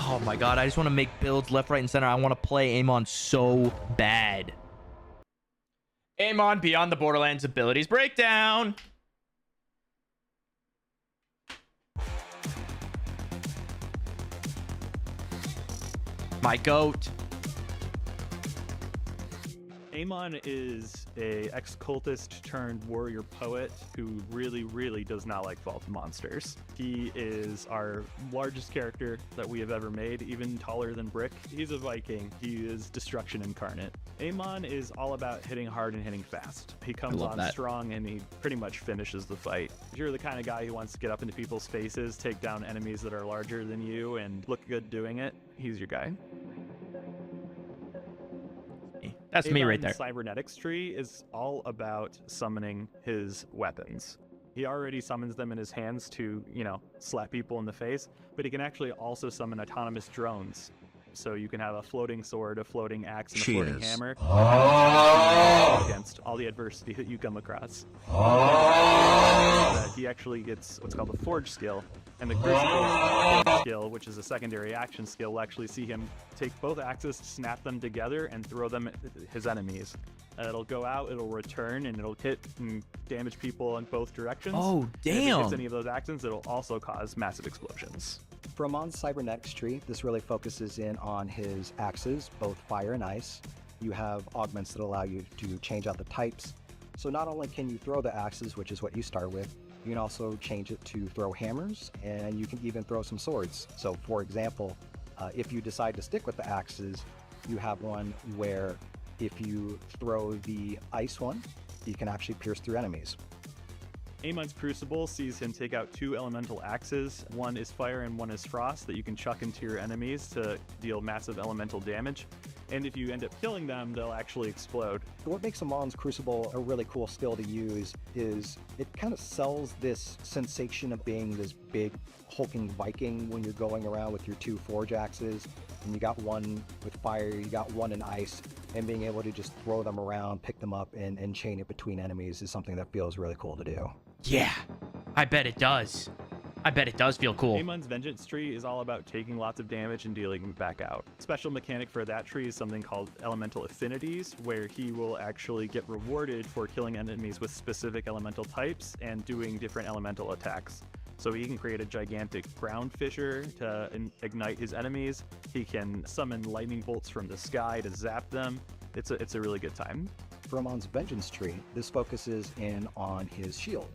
Oh my god, I just want to make builds left, right, and center. I want to play Amon so bad. Amon Beyond the Borderlands abilities breakdown. My goat. Amon is a ex-cultist turned warrior poet who really does not like vault monsters. He is our largest character that we have ever made, even taller than Brick. He's a Viking. He is destruction incarnate. Amon is all about hitting hard and hitting fast. He comes on strong and he pretty much finishes the fight. If you're the kind of guy who wants to get up into people's faces, take down enemies that are larger than you, and look good doing it, he's your guy. That's me right there. Cybernetics tree is all about summoning his weapons. He already summons them in his hands to, slap people in the face, but he can actually also summon autonomous drones. So you can have a floating sword, a floating axe, and a floating hammer against all the adversity that you come across. He actually gets what's called the Forge skill, and the Crucible skill, which is a secondary action skill, will actually see him take both axes, snap them together, and throw them at his enemies. It'll go out, it'll return, and it'll hit and damage people in both directions. Oh, damn! And if it hits any of those axes, it'll also cause massive explosions. For Amon's Cybernetics tree, this really focuses in on his axes, both fire and ice. You have augments that allow you to change out the types. So not only can you throw the axes, which is what you start with, you can also change it to throw hammers, and you can even throw some swords. So for example, if you decide to stick with the axes, you have one where if you throw the ice one, you can actually pierce through enemies. Amon's Crucible sees him take out 2 elemental axes. One is fire and one is frost that you can chuck into your enemies to deal massive elemental damage. And if you end up killing them, they'll actually explode. What makes Amon's Crucible a really cool skill to use is it kind of sells this sensation of being this big hulking Viking when you're going around with your 2 forge axes, and you got one with fire, you got one in ice, and being able to just throw them around, pick them up, and chain it between enemies is something that feels really cool to do. Yeah, I bet it does. I bet it does feel cool. Amon's Vengeance tree is all about taking lots of damage and dealing back out. Special mechanic for that tree is something called Elemental Affinities, where he will actually get rewarded for killing enemies with specific elemental types and doing different elemental attacks. So he can create a gigantic ground fissure to ignite his enemies. He can summon lightning bolts from the sky to zap them. It's a really good time. For Amon's Vengeance tree, this focuses in on his shield.